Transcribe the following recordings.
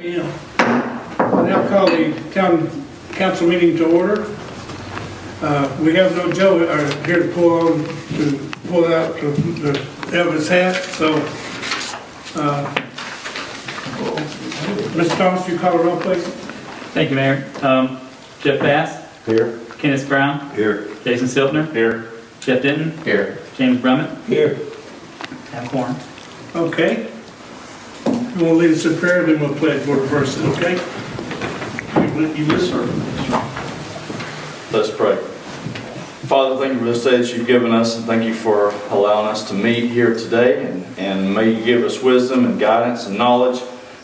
Yeah. I now call the town council meeting to order. We have no Joe here to pull out the Elvis hat, so Mr. Thomas, you call the roll, please. Thank you, Mayor. Jeff Bass. Here. Kenneth Brown. Here. Jason Siltner. Here. Jeff Denton. Here. James Brummett. Here. Have a quorum. Okay. You want to lead us in prayer, then we'll pledge for first, okay? You listen. Let's pray. Father, thank you for this day that you've given us, and thank you for allowing us to meet here today. And may you give us wisdom and guidance and knowledge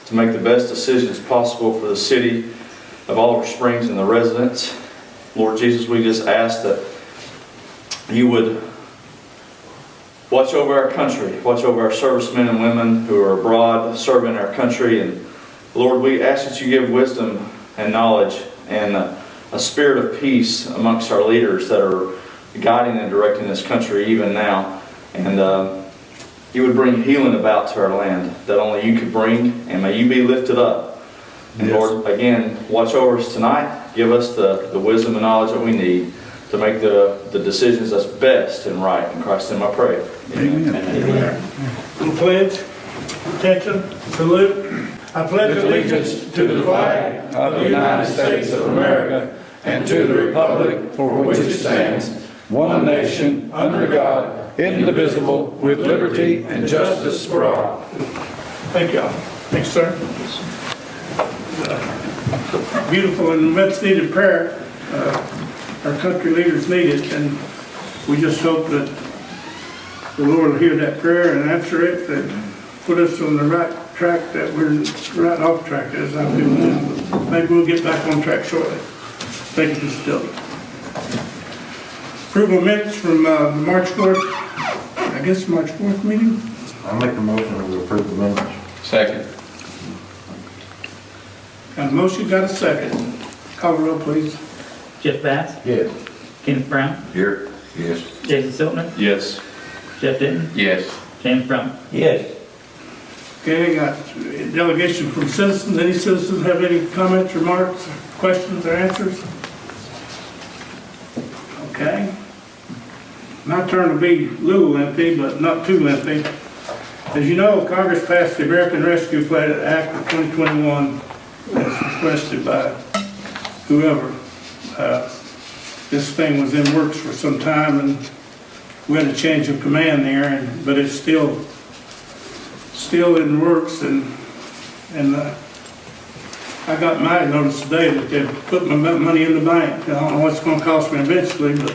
to make the best decisions possible for the city of Oliver Springs and the residents. Lord Jesus, we just ask that you would watch over our country, watch over our servicemen and women who are abroad serving our country. And Lord, we ask that you give wisdom and knowledge and a spirit of peace amongst our leaders that are guiding and directing this country even now. And you would bring healing about to our land that only you could bring, and may you be lifted up. And yes. Lord, again, watch over us tonight. Give us the wisdom and knowledge that we need to make the decisions that's best and right. In Christ's name I pray. Amen. Amen. We'll pledge. Attention. Salute. I pledge allegiance to the flag of the United States of America and to the republic for which it stands, one nation, under God, indivisible, with liberty and justice for all. Thank you all. Thanks, sir. Beautiful and much needed prayer. Our country leaders need it, and we just hope that the Lord will hear that prayer and answer it and put us on the right track, that we're right off track as I feel now. Maybe we'll get back on track shortly. Thank you, Mr. Dillon. Approval of minutes from March 4th, I guess March 4th meeting? I'll make a motion to approve the minutes. Second. Got a motion, got a second. Call the roll, please. Jeff Bass. Yes. Kenneth Brown. Here. Yes. Jason Siltner. Yes. Jeff Denton. Yes. James Brummett. Yes. Okay, got delegation from citizens. Any citizens have any comments, remarks, questions, or answers? Okay. My turn to be a little lengthy, but not too lengthy. As you know, Congress passed the American Rescue Plan Act of 2021 as requested by whoever. This thing was in works for some time, and we had a change of command there, but it's still in works. And I got my notice today that they've put my money in the bank. I don't know what it's going to cost me eventually, but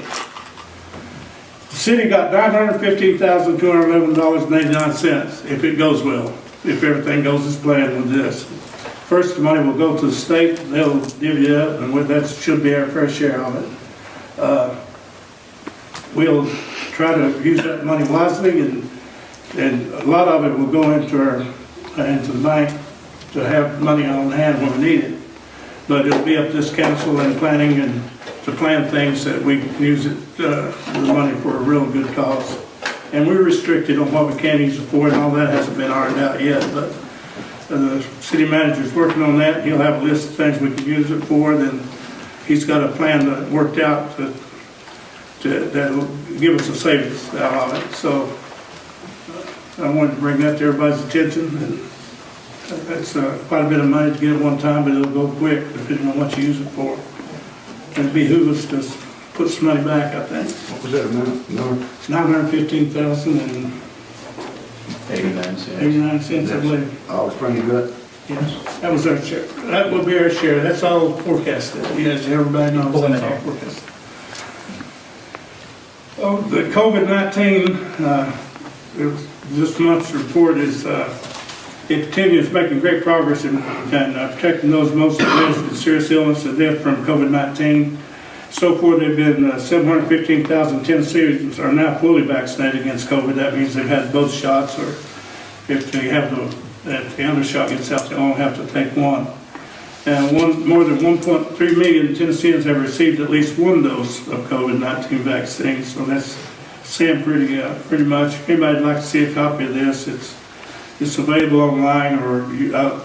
the city got $915,211.89 if it goes well, if everything goes as planned with this. First, the money will go to the state. They'll divvy it up, and that should be our fair share of it. We'll try to use that money wisely, and a lot of it will go into the bank to have money on hand when we need it. But it'll be up to this council and planning and to plan things that we can use the money for a real good cause. And we're restricted on what we can use it for, and all that hasn't been ironed out yet. But the city manager's working on that. He'll have a list of things we can use it for. Then he's got a plan that worked out that'll give us a savings out of it. So I wanted to bring that to everybody's attention. And it's quite a bit of money to get at one time, but it'll go quick depending on what you use it for. And it'd behoove us to put some money back, I think. What was that amount? $915,089. $915.89, I believe. Oh, it's pretty good. Yes, that was our share. That will be our share. That's all forecasted. Yes, everybody knows that's all forecasted. Oh, the COVID-19, this month's report is, it continues making great progress in protecting those most at risk of serious illness and death from COVID-19. So far, there have been 715,000 Tennesseans are now fully vaccinated against COVID. That means they've had both shots, or if they have if the other shot gets out, they only have to take one. And more than 1.3 million Tennesseans have received at least one dose of COVID-19 vaccine. So that's saying pretty much. If anybody'd like to see a copy of this, It's available online, or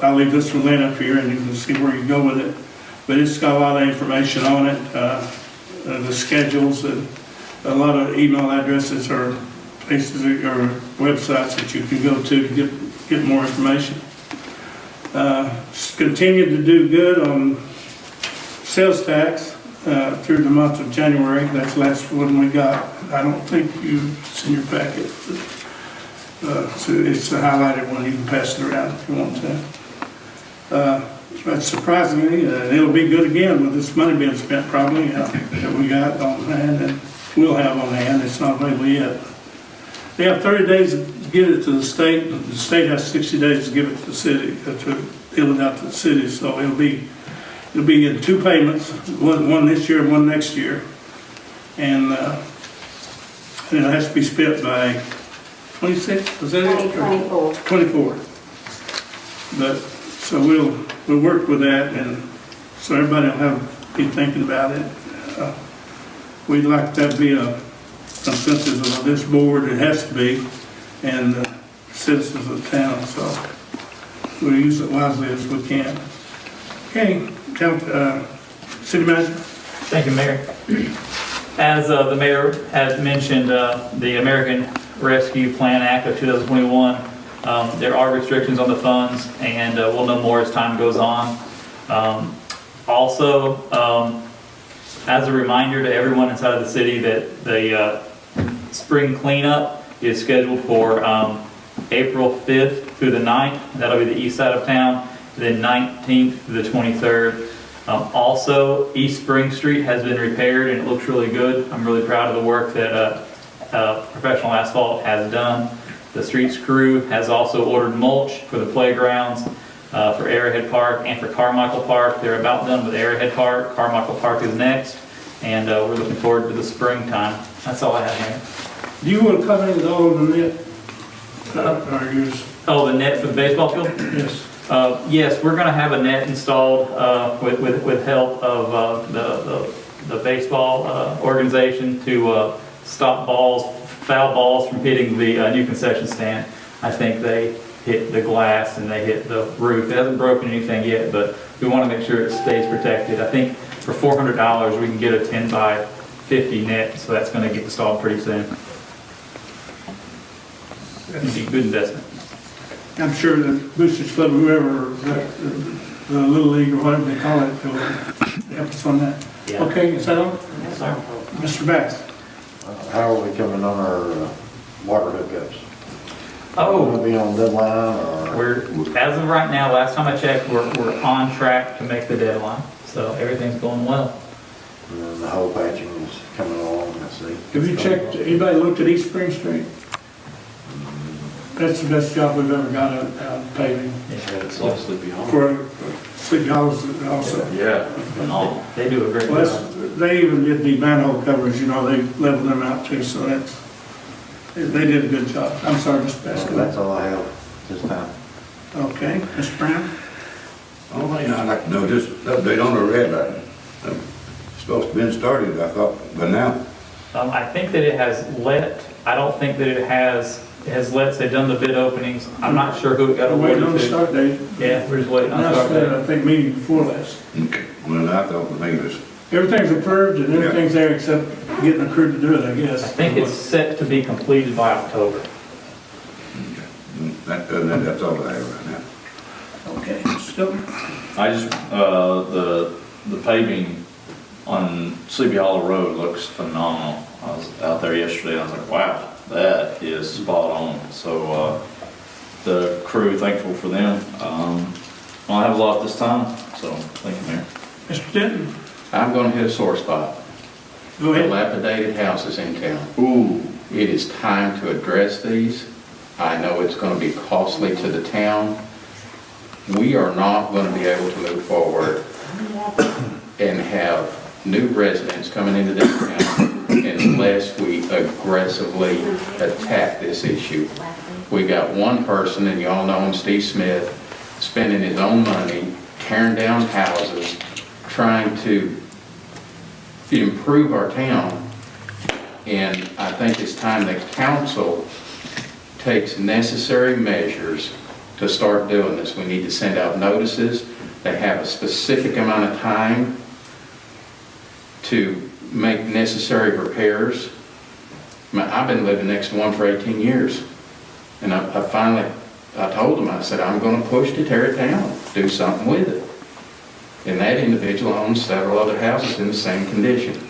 I'll leave this link up here and you can see where you go with it. But it's got a lot of information on it, the schedules, and a lot of email addresses or places or websites that you can go to get more information. Continue to do good on sales tax through the month of January. That's the last one we got. I don't think it's in your packet. So it's a highlighted one. You can pass it around if you want to. But surprisingly, it'll be good again with this money being spent probably that we got on hand and we'll have on hand. It's not available yet. They have 30 days to give it to the state. The state has 60 days to give it to the city, to deal it out to the city. So it'll be in 2 payments, one this year and one next year. And it has to be spent by 26, was that it? 2024. 24. But, so we'll work with that, and so everybody will be thinking about it. We'd like that to be a consensus of this board, it has to be, and the citizens of the town, so we'll use it wisely as we can. Okay, City Manager? Thank you, Mayor. As the mayor has mentioned, the American Rescue Plan Act of 2021, there are restrictions on the funds, and we'll know more as time goes on. Also, as a reminder to everyone inside of the city that the spring cleanup is scheduled for April 5th through the 9th. That'll be the east side of town, then 19th through the 23rd. Also, East Spring Street has been repaired and it looks really good. I'm really proud of the work that Professional Asphalt has done. The streets crew has also ordered mulch for the playgrounds, for Arrowhead Park and for Carmichael Park. They're about done with Arrowhead Park. Carmichael Park is next, and we're looking forward to the springtime. That's all I have, Mayor. Do you want to comment at all on the net? Or yours? Oh, the net for the baseball field? Yes. Yes, we're going to have a net installed with help of the baseball organization to stop foul balls from hitting the new concession stand. I think they hit the glass and they hit the roof. It hasn't broken anything yet, but we want to make sure it stays protected. I think for $400 we can get a 10 by 50 net, so that's going to get installed pretty soon. It'd be a good investment. I'm sure the Boosters Club, whoever, the Little League or whatever they call it, will help us on that. Yeah. Okay, is that all? Yes, sir. Mr. Bass? How are we coming on our water hookups? Oh. Will we be on deadline or? We're, as of right now, last time I checked, we're on track to make the deadline. So everything's going well. And then the hole patching is coming along, I see. Have you checked, anybody looked at East Spring Street? That's the best job we've ever got out paving. It's all Sleepy Hollow. For Sleepy Hollows also. Yeah. They do a great Well, job. they even did the manhole covers, you know, they leveled them out too, so they did a good job. I'm sorry, Mr. Baskin. That's all I have this time. Okay, Mr. Brown? Only thing I'd like to know, just update on the red light. It's supposed to have been started, I thought, by now. I think that it has let. I don't think that it has let. They've done the bid openings. I'm not sure who it got We're waiting on awarded the to. start date. Yeah, we're just waiting on the Announced start that, date. I think, meeting before last. Okay. Well, I thought the thing was, Everything's approved and everything's there except getting a crew to do it, I I guess. think it's set to be completed by October. that's all I have right now. Okay, Mr. Dillon? I just, the paving on Sleepy Hollow Road looks phenomenal. I was out there yesterday and I was like, wow, that is spot on. So, the crew, thankful for them. I don't have a lot this time, so thank you, Mayor. Mr. Denton? I'm gonna hit a sore spot. Go ahead. Dilapidated houses in town. Ooh. It is time to address these. I know it's gonna be costly to the town. We are not gonna be able to move forward and have new residents coming into this town unless we aggressively attack this issue. We got one person, and y'all know him, Steve Smith, spending his own money, tearing down houses, trying to improve our town. And I think it's time that council takes necessary measures to start doing this. We need to send out notices. They have a specific amount of time to make necessary repairs. I've been living next to one for 18 years. And I finally told them, I said, I'm going to push to tear it down, do something with it. And that individual owns several other houses in the same condition.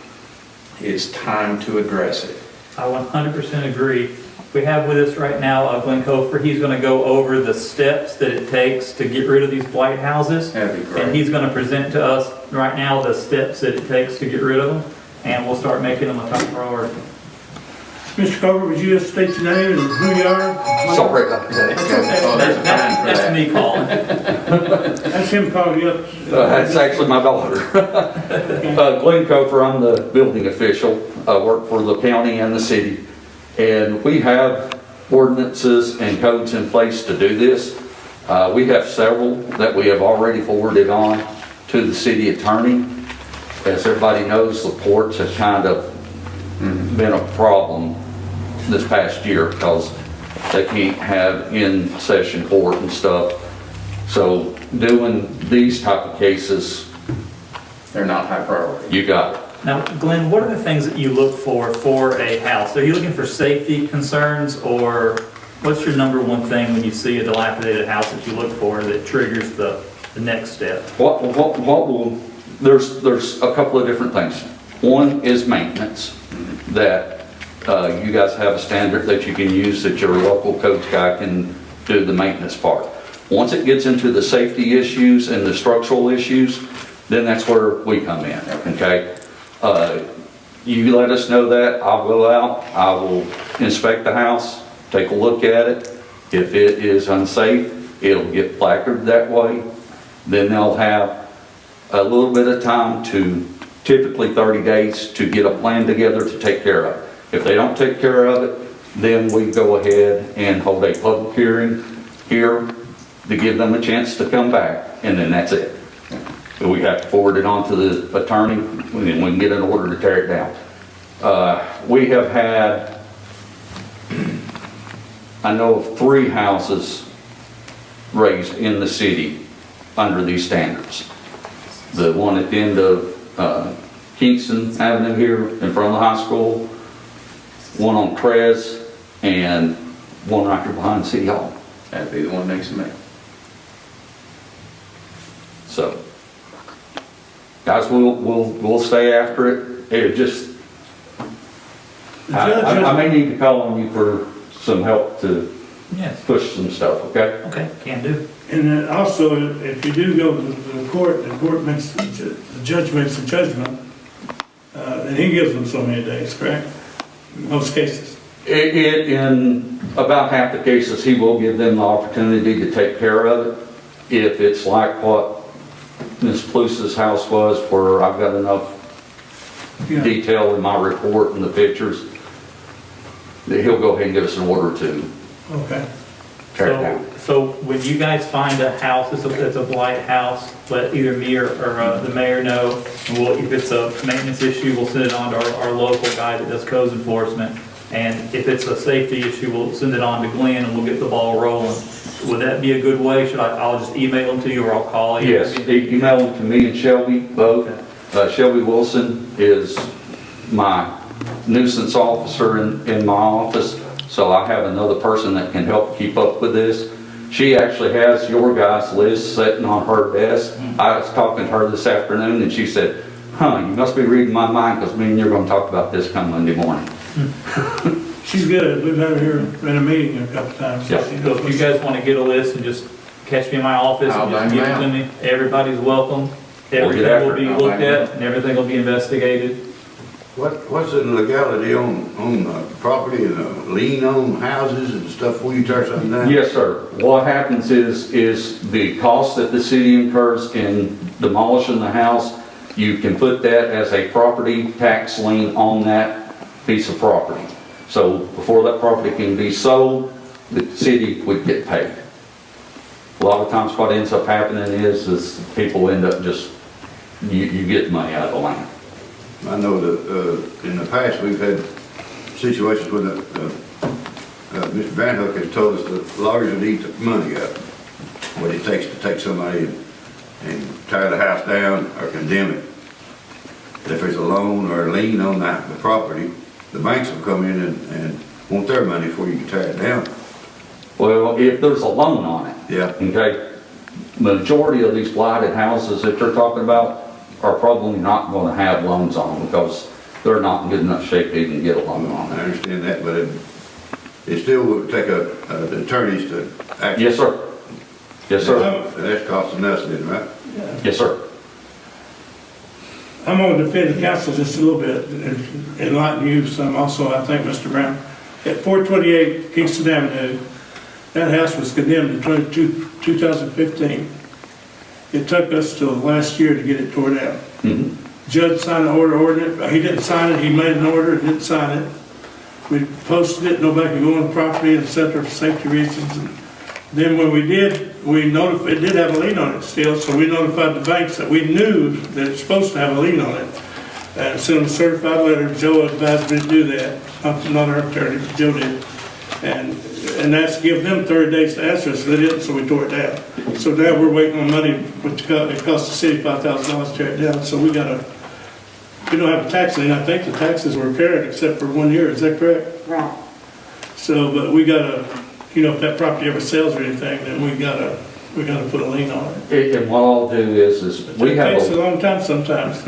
It's time to address it. I 100% agree. We have with us right now Glenn Cofer. He's going to go over the steps that it takes to get rid of these blight houses. That'd be great. And he's going to present to us right now the steps that it takes to get rid of them, and we'll start making them a top priority. Mr. Cover, would you just state your name and who you are? Sorry about that. Oh, there's a time for That's that. me calling. That's him calling you up. That's actually my daughter. Glenn Cofer, I'm the building official. I work for the county and the city. And we have ordinances and codes in place to do this. We have several that we have already forwarded on to the city attorney. As everybody knows, the ports have kind of been a problem this past year because they can't have in-session court and stuff. So doing these type of cases, They're not high priority. you got it. Now, Glenn, what are the things that you look for a house? Are you looking for safety concerns, or what's your number one thing when you see a dilapidated house that you look for that triggers the next step? What will, there's a couple of different things. One is maintenance, that you guys have a standard that you can use, that your local codes guy can do the maintenance part. Once it gets into the safety issues and the structural issues, then that's where we come in, okay? You let us know that, I'll go out, I will inspect the house, take a look at it. If it is unsafe, it'll get placarded that way. Then they'll have a little bit of time to, typically 30 days, to get a plan together to take care of it. If they don't take care of it, then we go ahead and hold a public hearing here to give them a chance to come back, and then that's it. So we have to forward it on to the attorney, and then we can get an order to tear it down. We have had, I know of 3 houses raised in the city under these standards. The one at the end of Kingston Avenue here in front of the high school, one on Crez, and one right here behind City Hall. That'd be the one next to me. So, guys, we'll stay after it. It just, I may need to call on you for some help to Yes. push some stuff, okay? Okay, can do. And then also, if you do go to the court makes, the judge makes a judgment, and he gives them so many days, correct? In most cases. In about half the cases, he will give them the opportunity to take care of it. If it's like what Ms. Plouse's house was, where I've got enough Yeah. detail in my report and the pictures, that he'll go ahead and give us an order to Okay. tear it down. So when you guys find a house, it's a blight house, let either me or the mayor know. And if it's a maintenance issue, we'll send it on to our local guy that does codes enforcement. And if it's a safety issue, we'll send it on to Glenn and we'll get the ball rolling. Would that be a good way? I'll just email them to you or I'll call you? Yes, email them to me and Shelby both. Shelby Wilson is my nuisance officer in my office, so I have another person that can help keep up with this. She actually has your guys' list sitting on her desk. I was talking to her this afternoon and she said, you must be reading my mind because me and you're going to talk about this come Monday morning. She's good. We've had her here in a meeting a couple times. Yeah. She So knows if you guys want to get a list and just catch me in my office I'll and just bang give it them to me, everybody's welcome. We'll get Everything will after be it. I'll looked bang at and everything will be investigated. What's the legality on property and lien on houses and stuff before you tear something down? Yes, sir. What happens is the cost that the city incurs in demolishing the house, you can put that as a property tax lien on that piece of property. So before that property can be sold, the city would get paid. A lot of times what ends up happening is people end up just, you get money out of the land. I know that in the past, we've had situations when Mr. Van Hook has told us that lawyers would eat the money up. what it takes to take somebody and tear the house down or condemn it. If there's a loan or a lien on that, the property, the banks will come in and want their money before you can tear it down. Well, if there's a loan on it, Yeah, okay, majority of these blighted houses that you're talking about are probably not gonna have loans on them because they're not in good enough shape to even get a loan on I it. understand that, but it still would take the attorneys to act. Yes, sir. Yes, sir. That's costing us, then, right? Yes, sir. I'm going to defend the council just a little bit and enlighten you some also, I think, Mr. Brown. At 428 Kingston Avenue, that house was condemned in 2015. It took us till last year to get it tore down. Mhm. Judge signed the ordinance, he didn't sign it, he made an order, didn't sign it. We posted it, nobody could go on the property, et cetera, for safety reasons. And then when we did, it did have a lien on it still, so we notified the banks that we knew that it's supposed to have a lien on it. And sent them a certified letter, Joe advised me to do that, not our attorney, but Joe did. And that's give them 30 days to answer us, they didn't, so we tore it down. So now we're waiting on money, which it cost the city $5,000 to tear it down, so we don't have a tax lien, I think the taxes were paid except for 1 year, is that correct? Right. So, but we gotta, if that property ever sells or anything, then we gotta put a lien on it. And what I'll do is we It have takes a a, long time sometimes.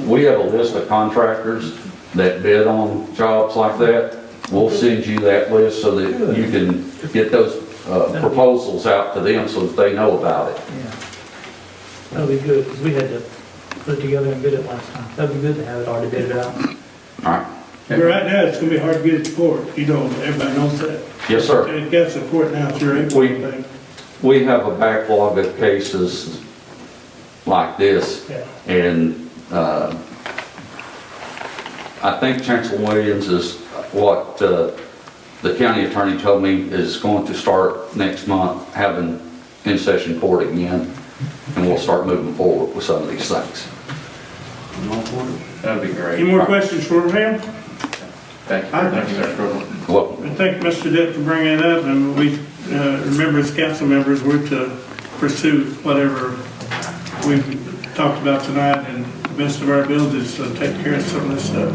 we have a list of contractors that bid on jobs like that. We'll send you that list so that you can get those proposals out to them so that they know about it. Yeah. That'd be good, because we had to put it together and bid it last time. That'd be good to have it already bid out. All right? But right now, it's gonna be hard to get it to court, everybody knows that. Yes, sir. It gets to court now, if you're able to think. We have a backlog of cases like this, Yeah. and I think Chancellor Williams is what the county attorney told me is going to start next month having in-session court again, and we'll start moving forward with some of these things. That'd be Any great. more questions for him? Thank you. Thank you, sir. Well, I thank Mr. Depp for bringing it up, and we, remember as council members, we're to pursue whatever we've talked about tonight and the best of our abilities to take care of some of this stuff.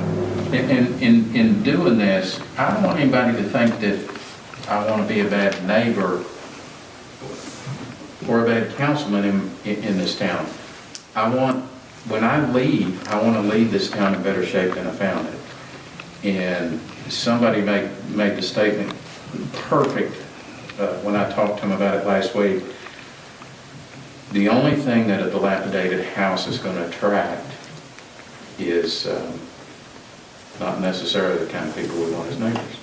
In doing this, I don't want anybody to think that I want to be a bad neighbor or a bad councilman in this town. When I leave, I want to leave this town in better shape than I found it. And somebody made the statement perfect when I talked to him about it last week. The only thing that a dilapidated house is going to attract is not necessarily the kind of people we want as neighbors.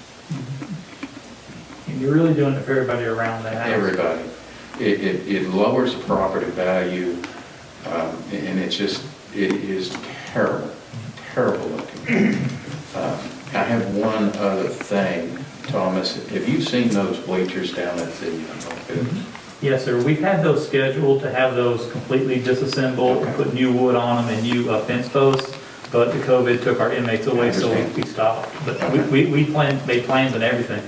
And you're really doing it for everybody around that house. Everybody. It lowers the property value, and it is terrible, terrible looking. I have one other thing, Thomas. Have you seen those bleachers down at the, Yes, sir. We've had those scheduled to have those completely disassembled, and put new wood on them and new fence posts, but the COVID took our inmates away, so we stopped. But we made plans and everything.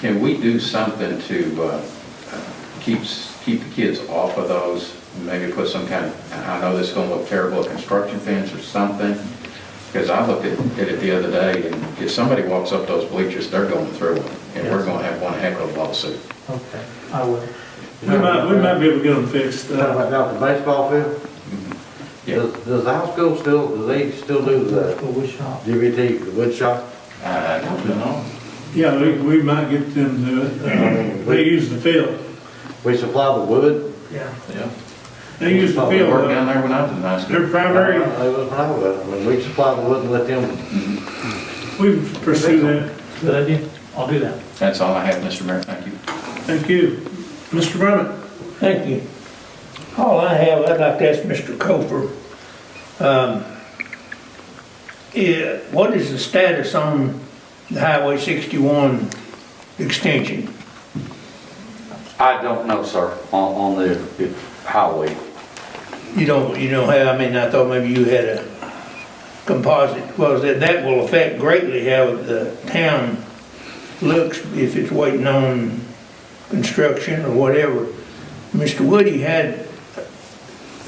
can we do something to keep the kids off of those? Maybe put some kind of, I know this is going to look terrible, a construction fence or something, because I looked at it the other day, and if somebody walks up those bleachers, they're going through them, and we're going to have one heck of a lawsuit. Okay, I will. We might be able to get them fixed. Talking about down at the baseball field? Yeah. Does the house school do they still do the The wood shop. GVT, the wood shop? I don't know. Yeah, we might get them to do it. They use the field. We supply the wood? Yeah. Yeah. They use the They field. worked down there when I was in high school. Their primary, They was when I was, when we supply the wood and let them, we pursue that. Good idea. I'll do that. That's all I have, Mr. Mayor. Thank you. Thank you. Mr. Brummett? Thank you. All I have, I'd like to ask Mr. Cofer, what is the status on the Highway 61 extension? I don't know, sir, on the highway. You don't have, I thought maybe you had a composite, well, that will affect greatly how the town looks if it's waiting on construction or whatever. Mr. Woody had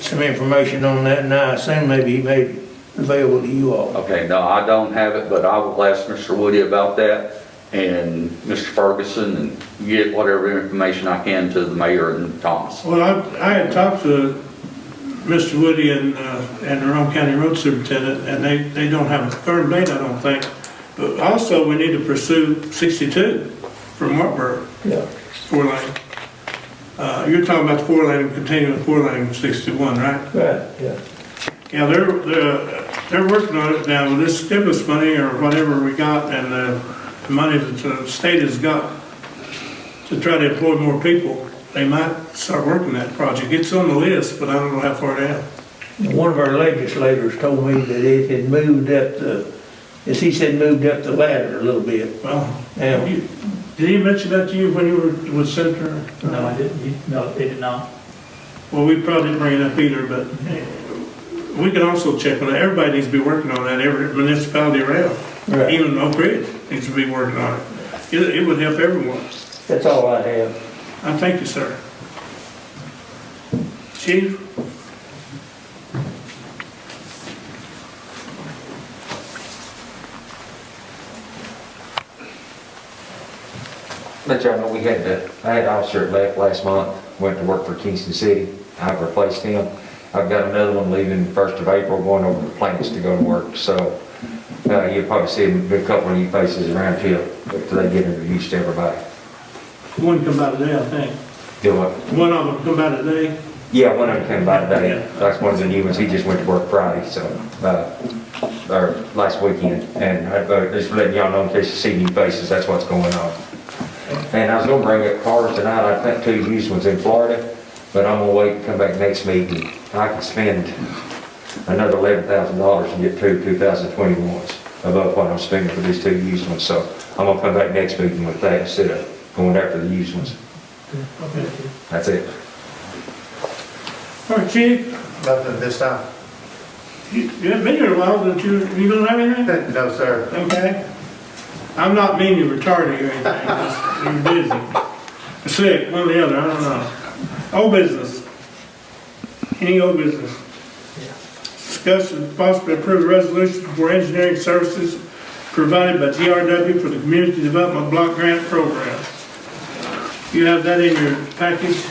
some information on that, and I assume maybe he made it available to you all. Okay, no, I don't have it, but I will ask Mr. Woody about that and Mr. Ferguson and get whatever information I can to the mayor and Thomas. Well, I had talked to Mr. Woody and the Rome County Road Superintendent, and they don't have a firm date, I don't think. But also, we need to pursue 62 from Wartburg, Yeah. 4-lane. You're talking about the 4-lane and continuing the 4-lane of 61, right? Right, yeah. Yeah, they're working on it now with this stimulus money or whatever we got and the money that the state has got to try to employ more people. They might start working that project. It's on the list, but I don't know how far down. One of our legislators told me that it had moved up as he said, moved up the ladder a little bit. Well, Now, did he mention that to you when you were with Senator? No, I didn't, no, it did not. Well, we probably didn't bring it up either, but we can also check on it. Everybody needs to be working on that, every municipality around. Right. Even Oak Ridge needs to be working on it. It would help everyone. that's all I have. I thank you, sir. Chief? Let y'all know I had an officer that left last month, went to work for Kingston City. I've replaced him. I've got another one leaving 1st of April, going over to plants to go to work. So you'll probably see a couple of new faces around here after they get introduced to everybody. One come by today, I think. Do what? One of them come by today. Yeah, one of them came by today. That's one of the new ones. He just went to work Friday, so, or last weekend. And just letting y'all know in case you see new faces, that's what's going on. And I was gonna bring up cars tonight. I think 2 used ones in Florida, but I'm gonna wait and come back next meeting. I can spend another $11,000 and get 2021s above what I'm spending for these 2 used ones. So I'm gonna come back next meeting with that instead of going after the used ones. That's it. All right, Chief, Nothing this time. you haven't been here a while, don't you don't have anything? No, sir. Okay. I'm not meaning you're retarded or anything, just you're busy. Or sick, one or the other, I don't know. Old business. Any old business? Discuss and possibly approve a resolution for engineering services provided by GRW for the Community Development Block Grant Program. You have that in your package?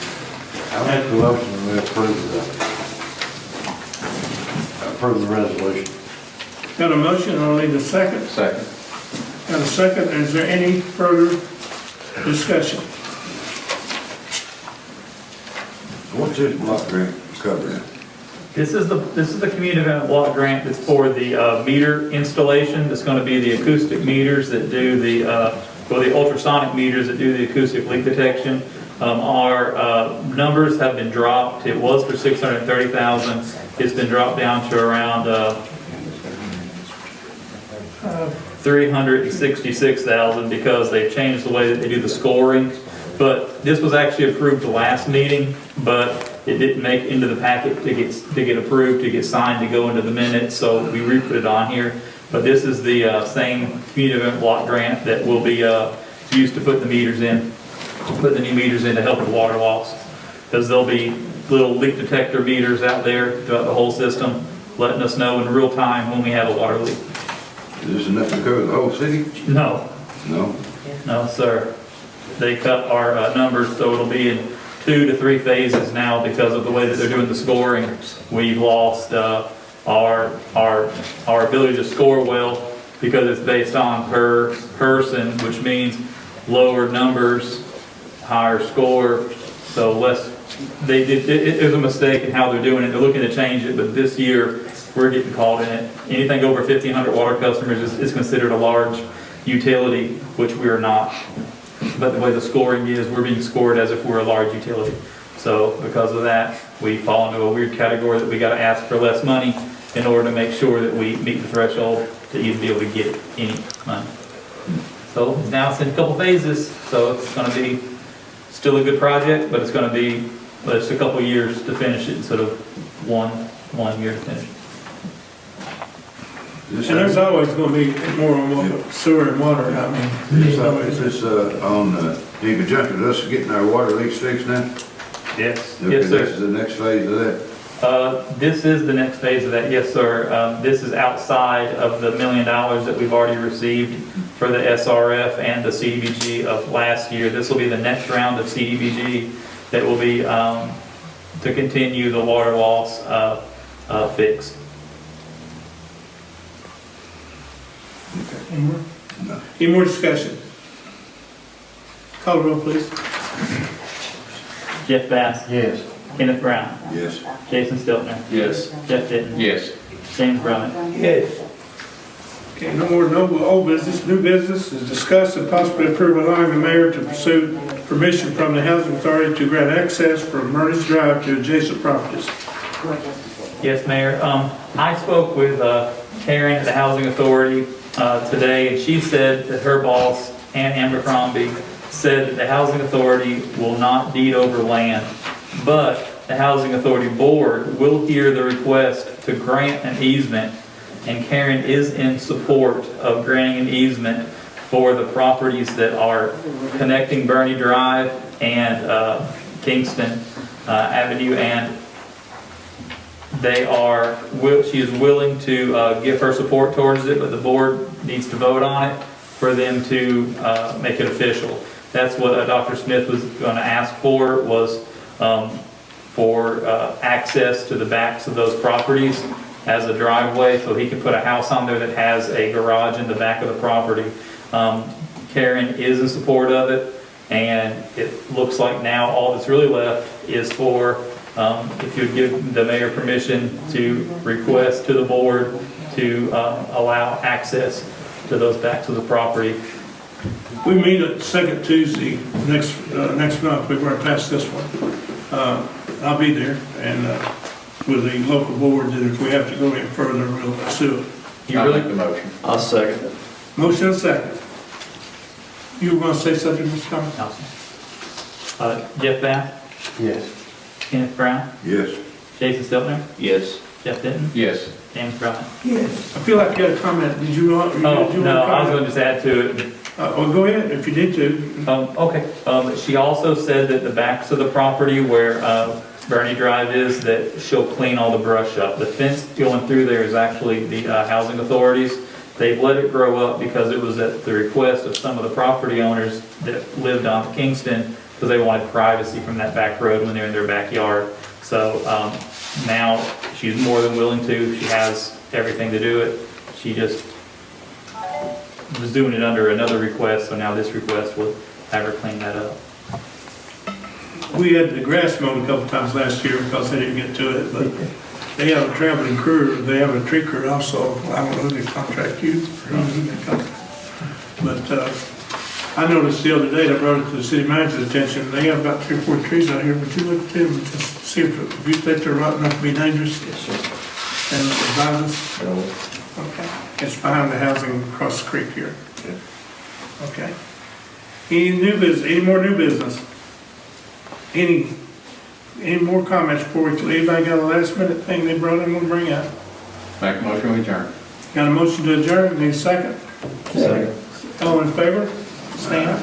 I make the motion to approve the resolution. Got a motion, I'll need a second. Second. Got a second, is there any further discussion? What's this block grant covering? This is the community development block grant that's for the meter installation. That's going to be the acoustic meters that do the ultrasonic meters that do the acoustic leak detection. Our numbers have been dropped. It was for $630,000. It's been dropped down to around $366,000 because they've changed the way that they do the scoring. But this was actually approved the last meeting, but it didn't make into the packet to get approved, to get signed, to go into the minutes, so we re-put it on here. But this is the same community development block grant that will be used to put the meters in, put the new meters in to help with water loss. Because there'll be little leak detector meters out there throughout the whole system, letting us know in real time when we have a water leak. Is this enough to cover the whole city? No, No? no, sir. They cut our numbers, so it'll be in 2 to 3 phases now because of the way that they're doing the scoring. We've lost our ability to score well because it's based on per person, which means lower numbers, higher score, so less. It was a mistake in how they're doing it. They're looking to change it, but this year we're getting caught in it. Anything over 1,500 water customers is considered a large utility, which we are not. But the way the scoring is, we're being scored as if we're a large utility. So because of that, we fall into a weird category that we got to ask for less money in order to make sure that we meet the threshold to even be able to get any money. So now it's in a couple phases, so it's going to be still a good project, but it's going to be just a couple years to finish it instead of one year to finish it. And there's always gonna be more on sewer and water, I mean. Is this on, in conjunction with us getting our water leaks fixed now? Yes, Okay, yes, this sir. is the next phase of that. This is the next phase of that, yes, sir. This is outside of the $1 million that we've already received for the SRF and the CDBG of last year. This will be the next round of CDBG that will be to continue the water loss fix. Any more? No. Any more discussion? Call the roll, please. Jeff Bass. Yes. Kenneth Brown. Yes. Jason Stiltner. Yes. Jeff Denton. Yes. James Brummett. Yes. Okay, no more old business. New business is discuss and possibly approve allowing the mayor to pursue permission from the housing authority to grant access from Murray's Drive to adjacent properties. Yes, Mayor. I spoke with Karen at the Housing Authority today, and she said that her boss, Ann Abercrombie, said that the Housing Authority will not deed over land, but the Housing Authority Board will hear the request to grant an easement, and Karen is in support of granting an easement for the properties that are connecting Bernie Drive and Kingston Avenue, and she is willing to give her support towards it, but the board needs to vote on it for them to make it official. That's what Dr. Smith was going to ask for, was for access to the backs of those properties as a driveway, so he can put a house on there that has a garage in the back of the property. Karen is in support of it, and it looks like now all that's really left is for, if you would give the mayor permission to request to the board to allow access to those backs of the property. We meet at the second Tuesday next month. We've already passed this one. I'll be there and with the local board, and if we have to go any further, we'll pursue it. You I really, make the motion. I'll second it. Motion and second. You were going to say something, Mr. Thomas? Jeff Bass, Yes. Kenneth Brown, Yes. Jason Stiltner, Yes. Jeff Denton, Yes. James Brummett. Yes. I feel like you had a comment. Did you want? Oh, no, I was going to just add to it. Well, go ahead if you need to. Okay. She also said that the backs of the property where Bernie Drive is, that she'll clean all the brush up. The fence going through there is actually the housing authorities. They've let it grow up because it was at the request of some of the property owners that lived on Kingston, because they wanted privacy from that back road when they're in their backyard. So now she's more than willing to. She has everything to do it. She just was doing it under another request, so now this request will have her clean that up. We had the grass mowed a couple times last year because they didn't get to it, but they have a traveling crew. They have a tree crew also. I don't know who they contract you or who they contract. But I noticed the other day, I brought it to the city manager's attention, they have about 3 or 4 trees out here. Would you look at them and just see if you think they're right enough to be dangerous? Yes, sir. And advise us? No. Okay. It's behind the housing across the creek here. Okay. Any new business, any more new business? Any more comments before we, anybody got a last minute thing they brought in, want to bring up? Make a motion, we adjourn. Got a motion to adjourn, need a second? Second. All in favor? Stand.